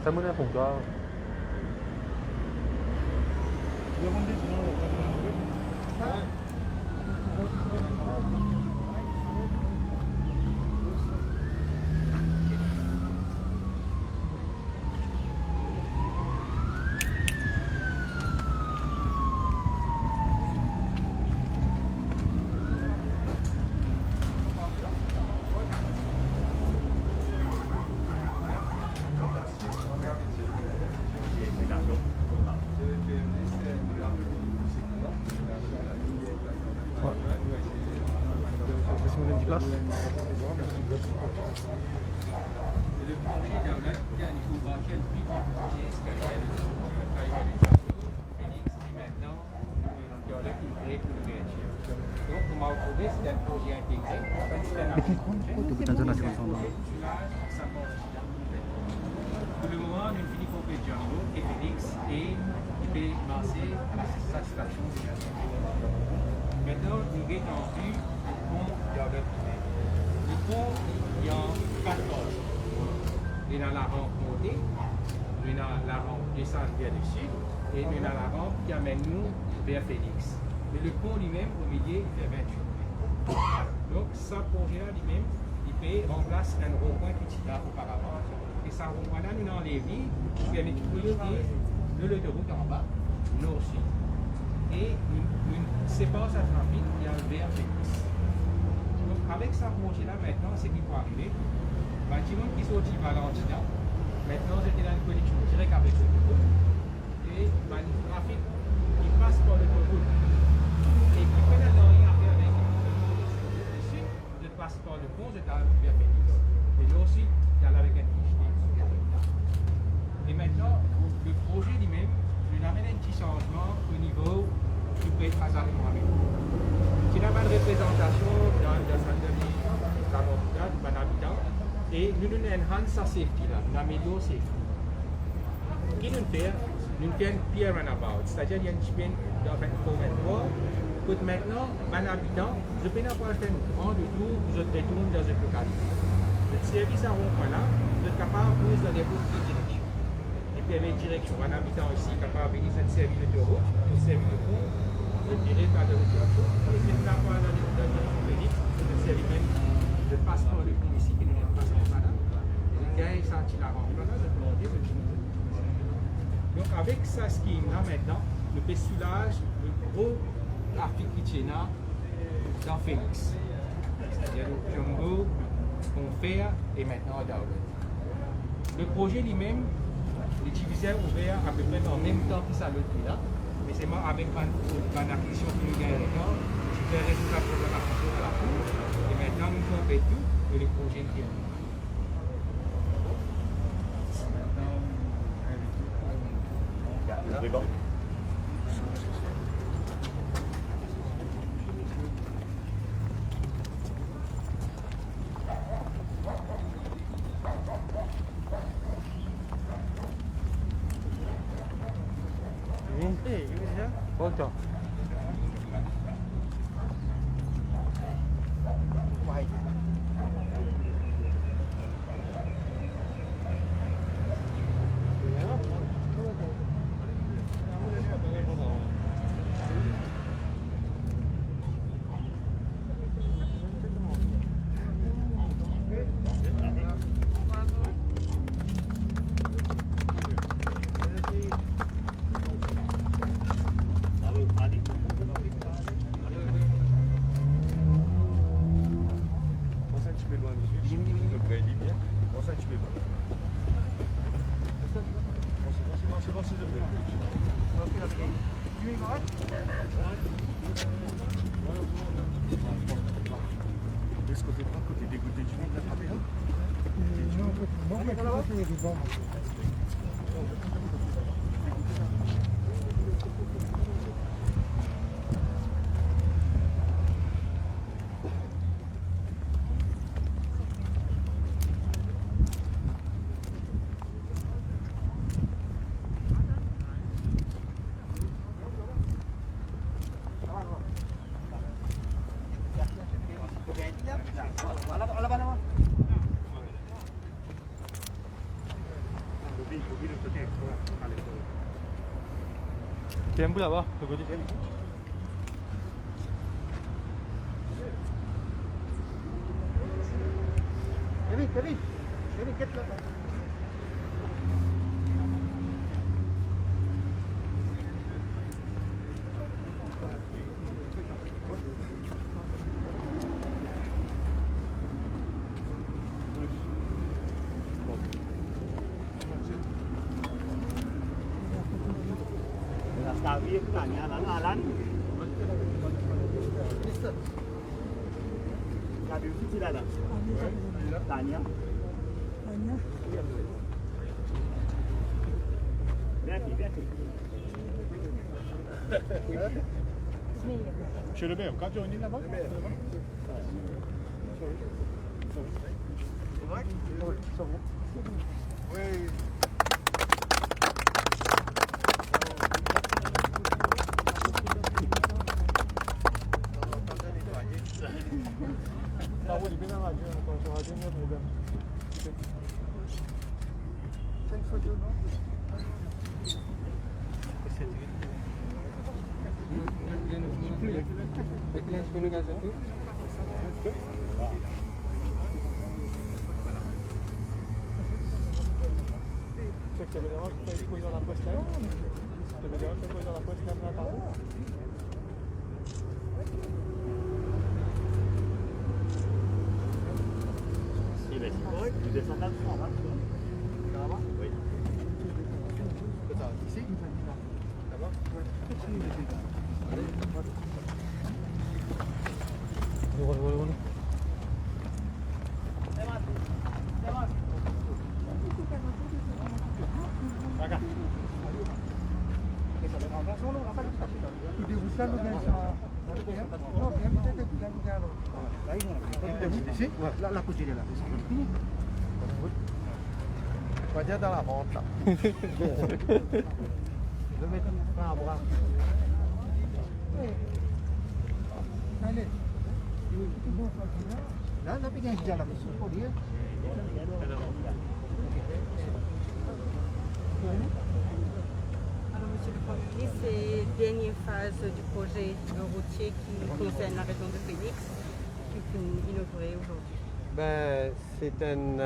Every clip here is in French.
때문에 뭔가 Pour le moment, nous finissons avec Django et Félix et on peut lancer à la satisfaction des gens. Maintenant, nous avons vu le pont Gardot. Le pont, il y a 4 portes. Il y a la rampe montée, il y a la rampe descente vers le sud et il y a la rampe qui amène nous vers Félix. Mais le pont lui-même, au milieu, il fait 28 mètres. Donc, ça, projet-là lui-même, il peut remplacer un rond-point qui était là auparavant. Et ça, rond-point-là, nous avons les vies qui permettent de relier de l'autoroute en bas, nord-sud. Et nous séparons ce trafic et on vers Félix. Donc, avec ça, projet-là, maintenant, c'est qu'il faut arriver. Le bâtiment qui sortit Valentina, maintenant, c'était dans une connexion directe avec l'autoroute. Et le trafic qui passe par l'autoroute et qui peut n'avoir rien à faire avec le sud, je passe par le pont, je t'arrive vers Félix. Et là aussi, il y a avec un fichier. Et maintenant, le projet lui-même, je l'amène un petit changement au niveau du prêtre Hazari Mohamed. Il y a une représentation dans le centre de la montagne, d'un habitant, et nous nous enhancons sa safety là, nous améliorons sa safety. Ce qui nous fait, une peer runabout, c'est-à-dire qu'il y a une chienne dans un convoi. Pour maintenant, un habitant, je peux pas faire un grand tour, je retourne dans une localité. Le service à rond-point là, je suis capable de poser des routes de direction. Et puis avec direction, un habitant ici capable de venir faire un service de route, un service de pont, je dirais pas de direction. Et si nous n'avons pas la direction Félix, je service même de passeport de pont ici, qui n'est pas passé en là. Je gagne ça, tu la rentre là, je demande de donc avec ça, ce qui est là maintenant, le peut soulager le gros trafic qui est là dans Félix. C'est-à-dire le Django, Confère et maintenant à Darwin. Le projet lui-même, les divisaires ouverts à peu près en même temps que ça l'autre là, mais c'est moi avec une acquisition qui nous gagne maintenant, je fais résultat pour la à la cour, et maintenant nous faisons tout et le projet qui est là. ruban. Bonjour. Tiens, vous là-bas, le côté. Kevin, get là. Tawi tanya alan. Tawi itu tidak ada. Tanya. Chez le maire, quand tu es là-bas? Oui. Ça roule bien dans la radio, quand tu auras des problèmes. Ça me dérange que tu aies dans la poste là. Ça me dérange que tu aies dans la poste là, pardon. Si, mais c'est correct, tu descends dans le fond, hein. Là-bas? Oui. Ici? Là-bas? Roule. Ici? La couture est là. On va dire dans la vente là. Je vais mettre un bras. Allez. Là, on a bien déjà la mission pour dire. Alors, Monsieur le Premier ministre, c'est la dernière phase du projet routier qui concerne la région de Phoenix, qui est inaugurée aujourd'hui. Ben, c'est une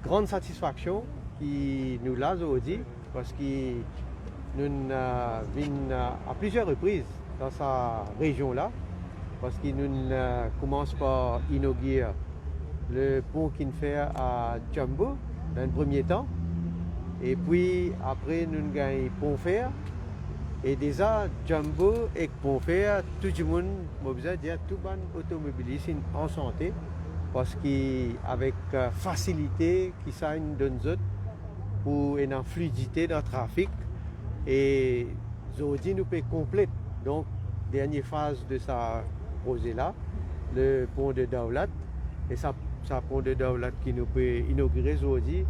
grande satisfaction qui nous l'a aujourd'hui parce que nous venons à plusieurs reprises dans sa région-là parce que nous commençons par inaugurer le pont qu'il fait à Jumbo dans un premier temps et puis après nous gagnons pont fer et déjà Jumbo et pont fer tout le monde m'a besoin de dire tout le monde automobiliste en santé parce qu'avec facilité qui ça nous donne pour une fluidité dans le trafic et aujourd'hui nous peut compléter donc dernière phase de sa projet là le pont de Daulat et ça pont de Daulat qui nous peut inaugurer aujourd'hui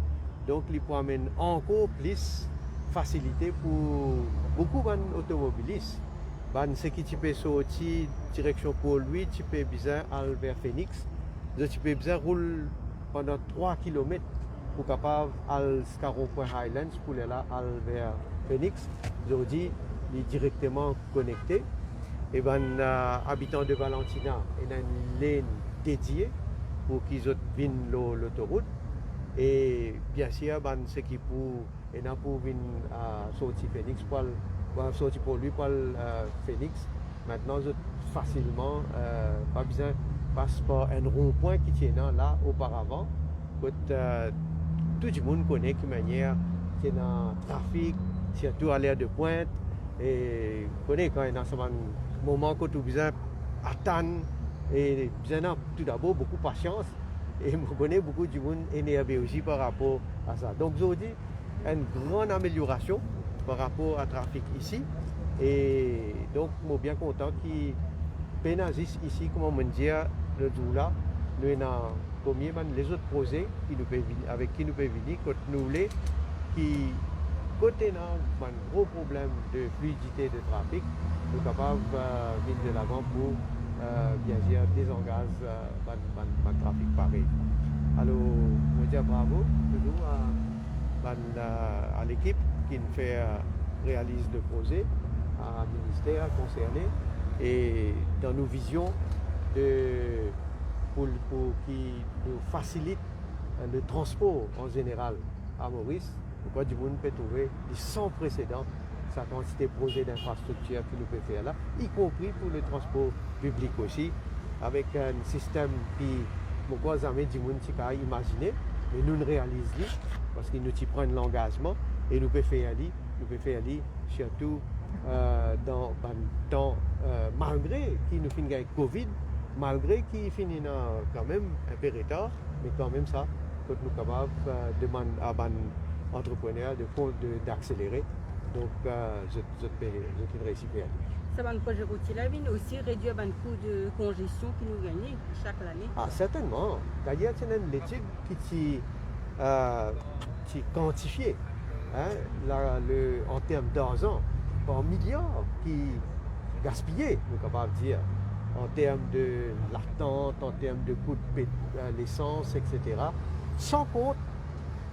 donc il peut amener encore plus facilité pour beaucoup d'automobilistes. Ce qui tu peux sortir direction pour lui, tu peux bien aller vers Phoenix, tu peux bien rouler pendant 3 km pour capable aller jusqu'à Rond-Point Highlands pour aller là vers Phoenix. Aujourd'hui, il est directement connecté. Et habitants de Valentina, il y a une ligne dédiée pour qu'ils viennent l'autoroute. Et bien sûr, ce qui pour venir sortir Phoenix, pour sortir pour lui, pour Phoenix. Maintenant, facilement, pas besoin de passer par un rond-point qui tient là auparavant. Tout le monde connaît de manière qui est dans le trafic, surtout à l'heure de pointe. Et connaît quand il y a un moment où tu as besoin d'attendre et besoin tout d'abord beaucoup de patience. Et je connais beaucoup de monde énervé aussi par rapport à ça. Donc aujourd'hui, une grande amélioration par rapport au trafic ici. Et donc, je suis bien content qu'il pénalise ici, comment on dit, le jour là, nous avons les autres projets avec qui nous pouvons venir, nous voulons, qui côté un gros problème de fluidité de trafic, nous sommes capables de venir de l'avant pour bien sûr désengager le trafic pareil. Alors, je dis bravo toujours à à l'équipe qui nous fait réalise le projet, à ministère concerné et dans nos visions pour qui nous facilite le transport en général à Maurice. Pourquoi du monde peut trouver sans précédent sa quantité de projets d'infrastructure que nous pouvons faire là, y compris pour le transport public aussi, avec un système qui, pourquoi jamais du monde qui a imaginé, mais nous ne réalisons pas parce que nous y prenons l'engagement et nous pouvons faire aller surtout dans le temps, malgré qu'il nous finit avec Covid, malgré qu'il finit quand même un peu retard, mais quand même ça, quand nous sommes capables de demander à les entrepreneurs d'accélérer. Donc, je réussis à aller. Ça va un projet routier la ville aussi réduire le coût de congestion qui nous gagne chaque année. Ah, certainement. D'ailleurs, c'est une étude qui quantifiée en termes d'argent, en milliards qui gaspillés, nous sommes capables de dire, en termes de l'attente, en termes de coût de l'essence, etc. Sans compte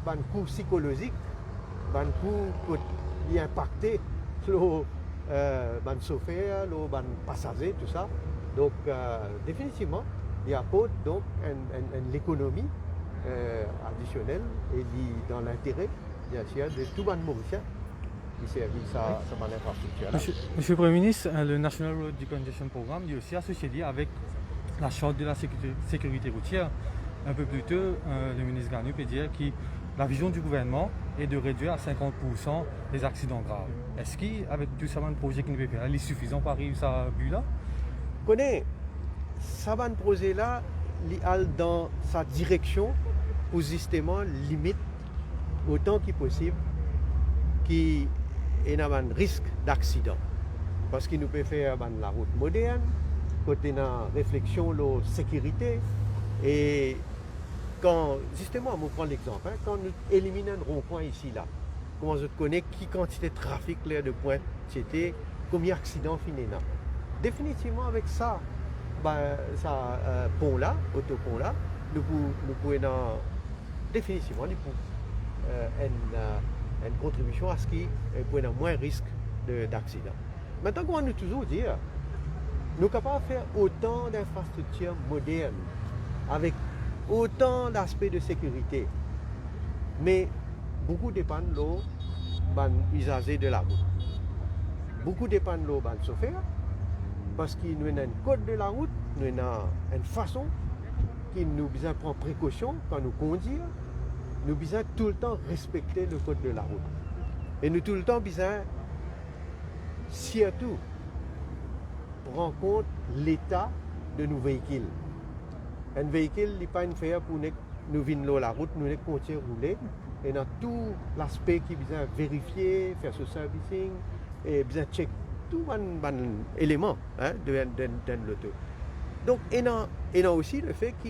le coût psychologique, le coût qui impacté le chauffeur, le passager, tout ça. Donc, définitivement, il y a donc l'économie additionnelle et dans l'intérêt, bien sûr, de tout le Mauricien qui servit sa infrastructure. Monsieur le Premier ministre, le National Road Decongestion Programme est aussi associé avec la charte de la sécurité routière. Un peu plus tôt, le ministre Gagnon peut dire que la vision du gouvernement est de réduire à 50% les accidents graves. Est-ce qu'avec tout ça, un projet qui nous fait faire, il est suffisant pour arriver à ce but-là? Connais, ça va un projet-là, il est dans sa direction pour justement limite autant que possible qu'il y a un risque d'accident. Parce qu'il nous peut faire la route moderne, côté la réflexion de la sécurité. Et quand, justement, on prend l'exemple, quand nous éliminons un rond-point ici, là, comment je connais qui quantité de trafic là, de points c'était, combien d'accidents finissent là. Définitivement, avec ça, pont-là, autopont-là, nous pouvons définitivement une contribution à ce qui peut avoir moins risque d'accident. Maintenant, comment nous toujours dire, nous sommes capables de faire autant d'infrastructures modernes, avec autant d'aspects de sécurité, mais beaucoup dépendent de l'usager de la route. Beaucoup dépendent de la chauffeur, parce qu'il nous a un code de la route, nous avons une façon qui nous besoin prendre précaution quand nous conduisons, nous besoin tout le temps respecter le code de la route. Et nous tout le temps besoin, surtout, prendre en compte l'état de nos véhicules. Un véhicule n'est pas une affaire pour nous venir la route, nous continuer à rouler. Et dans tout l'aspect qui besoin vérifier, faire ce servicing, et besoin check tout un élément de l'auto. Donc, il y a aussi le fait que,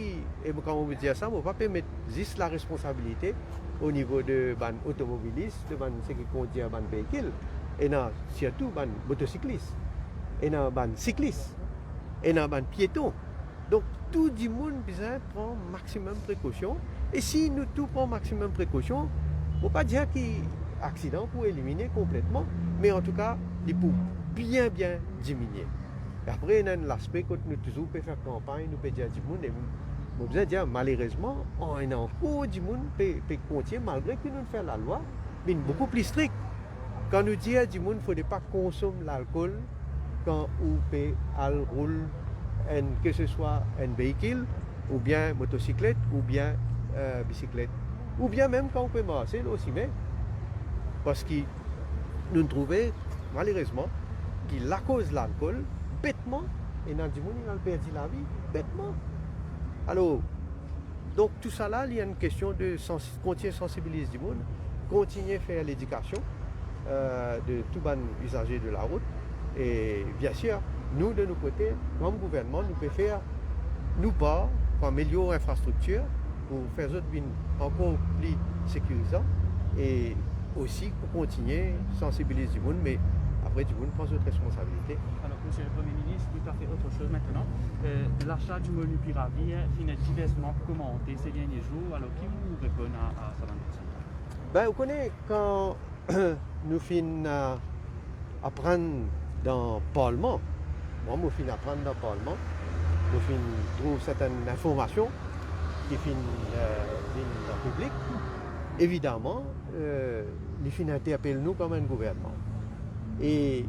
quand on veut dire ça, on ne va pas mettre juste la responsabilité au niveau de l'automobiliste, de ceux qui conduisent un véhicule, et surtout les motocyclistes, et les cyclistes, et les piétons. Donc, tout le monde besoin prendre maximum précaution. Et si nous tout prenons maximum précaution, on ne peut pas dire qu'il y a un accident pour éliminer complètement, mais en tout cas, il peut bien diminuer. Et après, il y a l'aspect que nous toujours pouvons faire campagne, nous pouvons dire du monde, et nous pouvons dire malheureusement, il y a encore du monde qui peut continuer, malgré que nous faisons la loi, mais beaucoup plus strict. Quand nous disons du monde, il ne faudrait pas consommer l'alcool quand on peut rouler, que ce soit un véhicule, ou bien motocyclette, ou bien bicyclette, ou bien même quand on peut marcher aussi, mais parce que nous trouvons malheureusement que la cause de l'alcool, bêtement, et dans du monde, il a perdu la vie, bêtement. Alors, donc tout ça là, il y a une question de continuer à sensibiliser du monde, continuer à faire l'éducation de tout bon usager de la route, et bien sûr, nous de nos côtés, comme gouvernement, nous pouvons faire nous part pour améliorer l'infrastructure, pour faire autres encore plus sécurisant, et aussi pour continuer à sensibiliser du monde, mais après du monde prend notre responsabilité. Alors, Monsieur le Premier ministre, tout à fait autre chose maintenant. L'achat du menu Piravi est diversement commenté ces derniers jours. Alors, qui vous répond à ça? Ben, vous connaissez, quand nous finissons apprendre dans le Parlement, moi, je finis apprendre dans le Parlement, je trouve certaines informations qui finissent dans le public. Évidemment, les fins interpellent nous comme un gouvernement. Et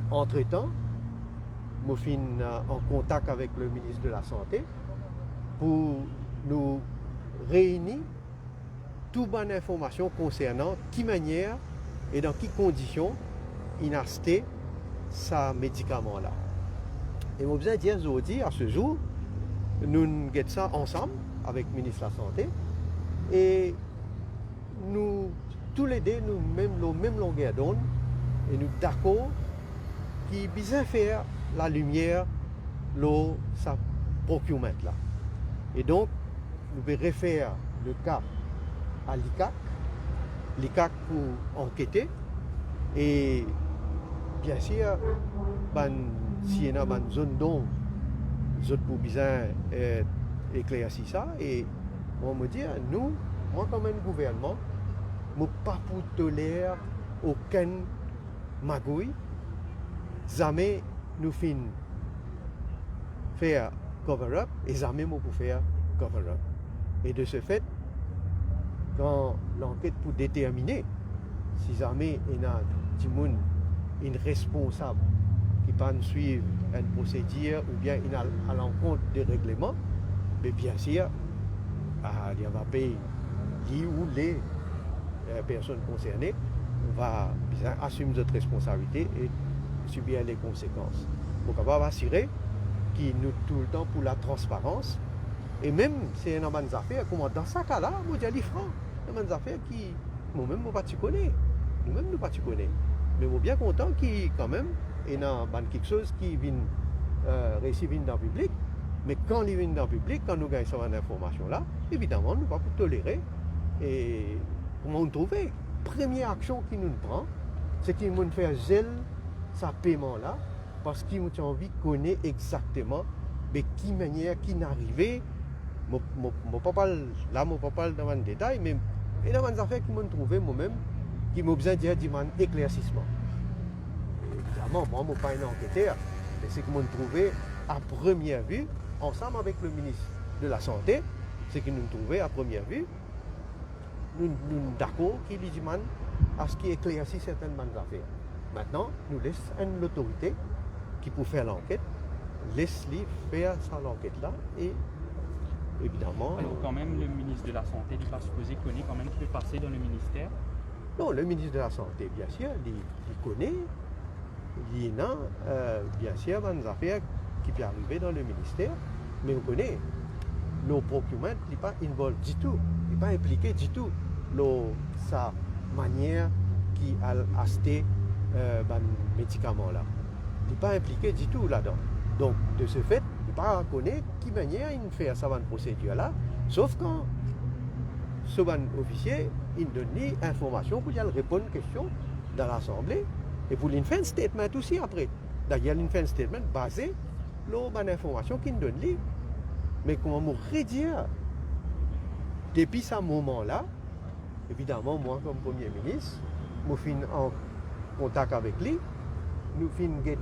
entre-temps, je suis en contact avec le ministre de la Santé pour nous réunir toute bonne information concernant qui manière et dans quelles conditions il a acheté ce médicament-là. Et je veux dire aujourd'hui, à ce jour, nous avons ça ensemble avec le ministre de la Santé et nous, tous les deux, nous avons la même longueur d'onde et nous sommes d'accord qu'il besoin faire la lumière dans sa procurement là. Et donc, nous devons refaire le cas à l'ICAC pour enquêter et bien sûr, s'il y a une zone d'ombre, nous avons besoin d'éclaircir ça et on me dit, nous, moi comme un gouvernement, je ne peux pas tolérer aucune magouille, jamais nous finissons faire cover-up et jamais nous pouvons faire cover-up. Et de ce fait, quand l'enquête pour déterminer si jamais il y a une responsable qui peut suivre une procédure ou bien il a à l'encontre des règlements, mais bien sûr, il va payer lui ou les personnes concernées, on va bien assumer notre responsabilité et subir les conséquences. Donc on va assurer qu'il nous tout le temps pour la transparence. Et même c'est une bonne affaire, comme dans ce cas-là, je dis les francs, une bonne affaire qui, moi-même, je ne pas connais. Nous-mêmes, nous ne pas connais. Mais je suis bien content qu'il quand même, il y a quelque chose qui vient réussir dans le public. Mais quand il vient dans le public, quand nous gagnons cette information-là, évidemment, nous ne pouvons pas tolérer. Et comment nous trouver? Première action qu'il nous prend, c'est qu'il nous fait gel ce paiement-là, parce qu'il a envie de connaître exactement de quelle manière, qui est arrivé. Je ne peux pas parler dans le détail, mais il y a des affaires qui m'ont trouvé moi-même, qui m'ont besoin d'un éclaircissement. Évidemment, moi, je ne suis pas un enquêteur, mais c'est qu'ils m'ont trouvé à première vue, ensemble avec le ministre de la Santé, c'est qu'ils nous trouvé à première vue. Nous sommes d'accord qu'il demande à ce qu'il éclaircisse certaines affaires. Maintenant, nous laissons l'autorité qui peut faire l'enquête, laisse-les faire ça l'enquête-là et évidemment... Alors quand même, le ministre de la Santé n'est pas supposé connaître quand même qui peut passer dans le ministère? Non, le ministre de la Santé, bien sûr, il connaît, il y a bien sûr des affaires qui peuvent arriver dans le ministère, mais on connaît, nos procurements n'est pas involvé du tout, il n'est pas impliqué du tout dans sa manière qui a acheté ce médicament-là. Il n'est pas impliqué du tout là-dedans. Donc, de ce fait, il ne pas connaître qui manière il fait cette procédure-là, sauf quand ce officier il donne l'information pour qu'il répondre aux questions dans l'Assemblée et pour lui faire un statement aussi après. D'ailleurs, il fait un statement basé sur l'information qu'il donne. Mais comment me redire depuis ce moment-là, évidemment, moi comme Premier ministre, je suis en contact avec lui, nous faisons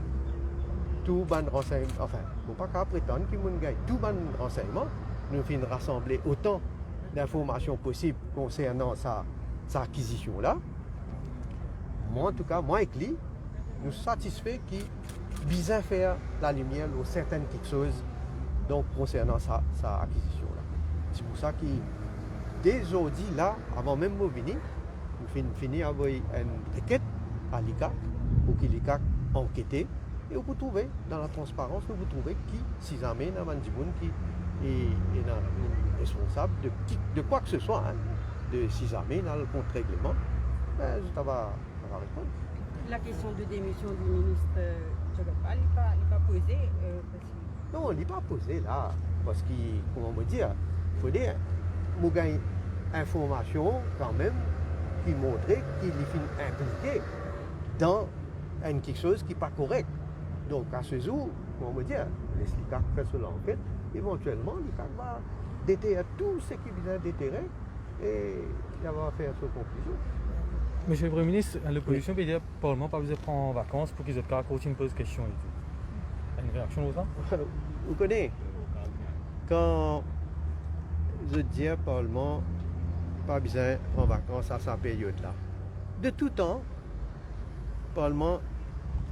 tout bon renseignement, enfin, je ne peux pas prétendre qu'il nous gagne tout bon renseignement, nous faisons rassembler autant d'informations possibles concernant sa acquisition-là. Moi, en tout cas, moi avec lui, nous sommes satisfaits qu'il vise à faire la lumière sur certaines petites choses donc, concernant sa acquisition-là. C'est pour ça que dès aujourd'hui, là, avant même de venir, nous finissons à envoyer une requête à l'ICAC pour que l'ICAC enquête et vous pouvez trouver dans la transparence, vous pouvez trouver qui, si jamais il y a un qui est responsable de quoi que ce soit, hein, de si jamais il y a le contre-règlement, ben, ça va répondre. La question de démission du ministre Djogapa n'est pas posée parce que... Non, il n'est pas posé là, parce que, comment me dire, il faut dire, nous avons une information quand même qui montrait qu'il est impliqué dans quelque chose qui n'est pas correct. Donc à ce jour, comment me dire, laisse l'ICAC faire sur l'enquête, éventuellement l'ICAC va déterrer tout ce qui vient déterrer et il va faire sa conclusion. Monsieur le Premier ministre, l'opposition peut dire que le Parlement n'a pas besoin de prendre en vacances pour qu'ils aient continuer de poser des questions et tout. Une réaction aux ça? Vous connaissez, quand je dis au Parlement, pas besoin de prendre en vacances à cette période-là. De tout temps, le Parlement,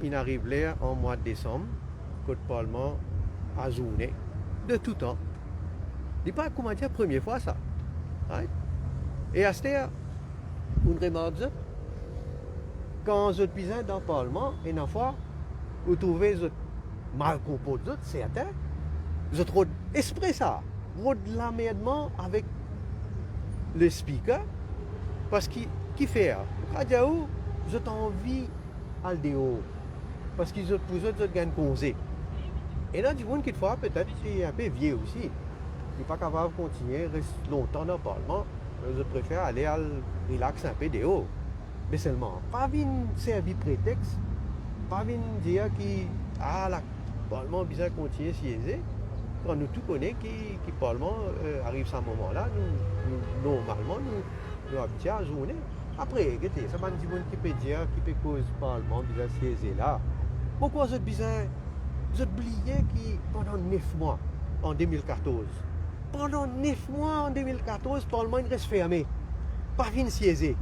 il arrive là en mois de décembre, que le Parlement a journée. De tout temps. Il n'est pas, comment dire, première fois ça. Right? Et à ce temps, une remarque, quand vous êtes besoin dans le Parlement, une fois, vous trouvez mal composé, certain, vous êtes esprit ça, vous êtes l'amendement avec le speaker, parce qu'il fait, vous avez envie à le déo, parce qu'ils ont pour eux, vous gagnent congé. Et là, du monde qui fois, peut-être, c'est un peu vieux aussi. Il n'est pas capable de continuer, rester longtemps dans le Parlement. Je préfère aller à relaxer un peu déo. Mais seulement, pas venir servir prétexte, pas venir dire que le Parlement a besoin de continuer à siéger. Quand nous tout connaissons que le Parlement arrive à ce moment-là, normalement, nous habituons à la journée. Après, regardez, ça va dire qui peut dire, qui peut cause le Parlement besoin de siéger là. Pourquoi vous avez besoin? Vous avez oublié que pendant 9 mois, en 2014, pendant 9 mois en 2014, le Parlement reste fermé. Pas venir siéger.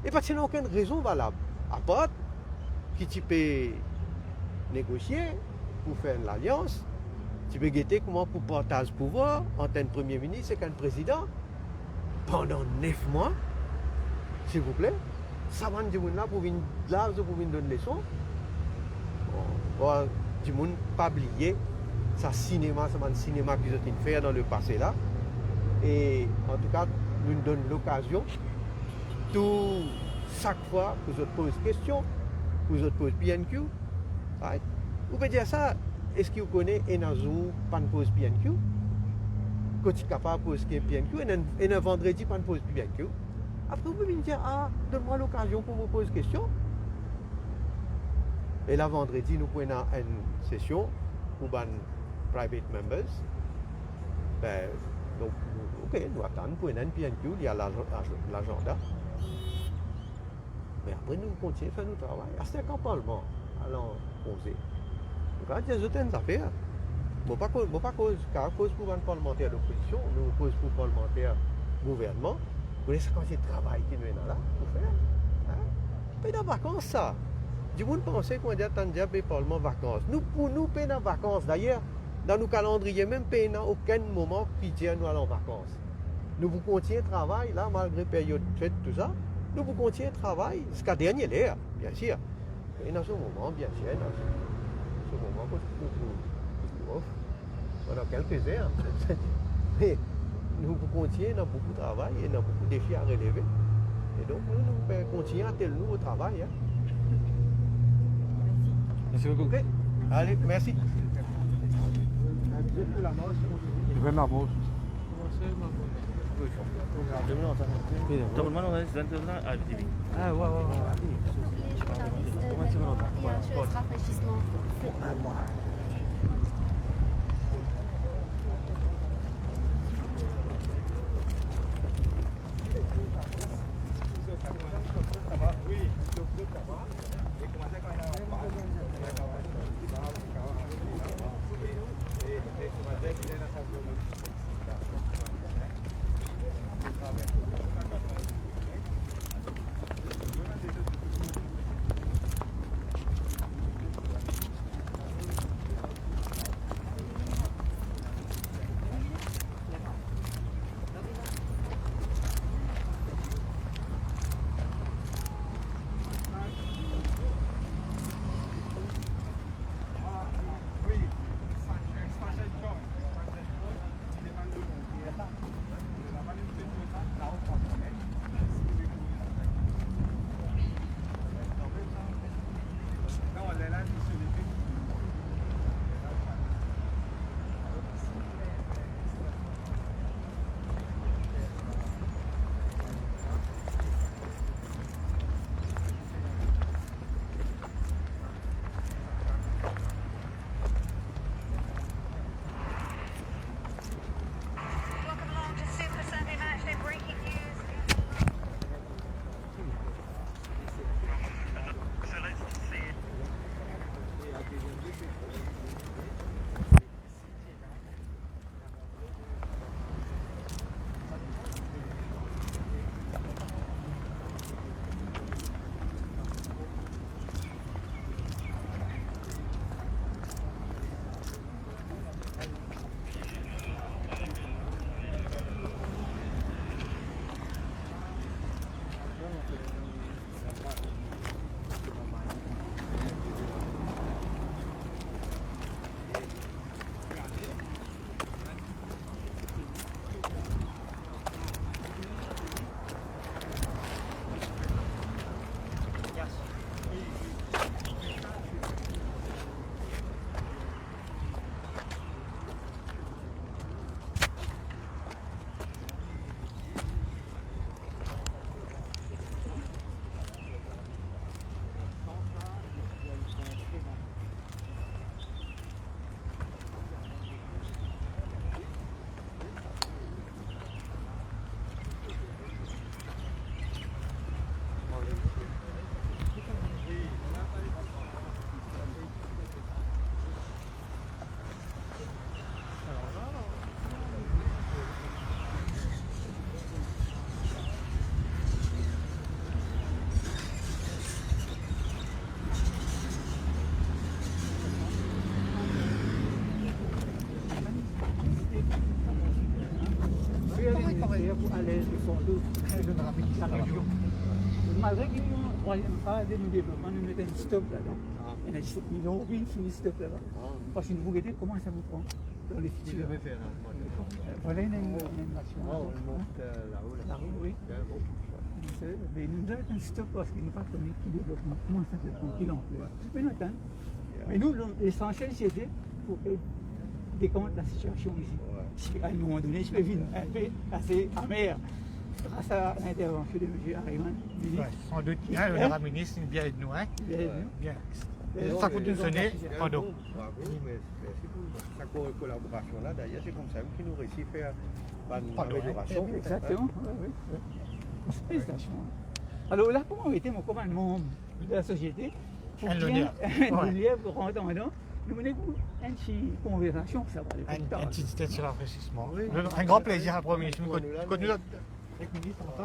Et parce qu'il n'y a aucune raison valable. À part que tu peux négocier pour faire une alliance, tu peux guetter comment pour partager le pouvoir entre un Premier ministre et un président pendant 9 mois, s'il vous plaît. Ça va dire là pour venir là, pour venir donner des leçons. Bon, du monde pas oublier ça cinéma, c'est un cinéma qu'ils ont fait dans le passé là. Et en tout cas, nous donne l'occasion, chaque fois que vous posez question, que vous posez PNQ, right? Vous pouvez dire ça, est-ce que vous connaissez un jour pas de pose PNQ? Quand tu es capable de poser PNQ, et un vendredi pas de pose PNQ. Après, vous pouvez me dire, donne-moi l'occasion pour vous poser question. Et là, vendredi, nous prenons une session pour les private members. Ben, donc, ok, nous attendons pour une PNQ, il y a l'agenda. Mais après, nous continuons à faire notre travail. C'est un Parlement, allons poser. Donc, il y a d'autres affaires. Bon, pas cause pour un parlementaire d'opposition, nous cause pour un parlementaire gouvernement. Vous connaissez quand c'est le travail qui nous est là pour faire. Pas dans vacances, ça. Du monde pensait qu'on a attendu le Parlement vacances. Nous, pour nous, pas dans vacances. D'ailleurs, dans nos calendriers, même pas dans aucun moment qui dit nous allons en vacances. Nous vous continuons le travail, là, malgré la période de fête, tout ça. Nous vous continuons le travail jusqu'à dernière heure, bien sûr. Et dans ce moment, bien sûr, dans ce moment, pendant quelques heures. Mais nous continuons, dans beaucoup de travail et dans beaucoup de défis à relever. Et donc, nous continuons à tel nouveau travail. Hein. Merci beaucoup. Okay. Allez, merci. Je vais m'arranger. Teman-teman, ada di TV. Ah, ouais. Comment tu vas rafraîchissement. le ministre la région. Malgré qu'ils ont une troisième phase de développement, nous mettons un stop là-dedans. Ils ont oublié de finir stop là-bas. Parce que vous regardez comment ça vous prend dans les Tu futurs. devais faire Voilà une animation. on monte là-haut. La rue, oui. Mais nous avons un stop parce qu'ils n'ont pas connu tout le développement. Comment ça se prend, qui l'emploi. Mais nous, attends. Mais nous, l'essentiel, c'était pour décompte la situation ici. À un moment donné, je peux vivre un peu assez amer grâce à l'intervention de M. Harriman. Sans doute, le ministre, il vient de nous. Hein? Bien. Ça coûte une sonnée, pardon. Bravo, merci pour cette collaboration-là. D'ailleurs, c'est comme ça qu'ils nous réussissent à faire une amélioration. Exactement. Félicitations. Alors là, comment était mon commandement de la société pour Un bien l'honneur. l'élève rentrant dedans, nous menons une petite conversation pour savoir les Un résultats. petit sur rafraîchissement. Un grand plaisir à Premier ministre. Quand nous, avec le ministre, on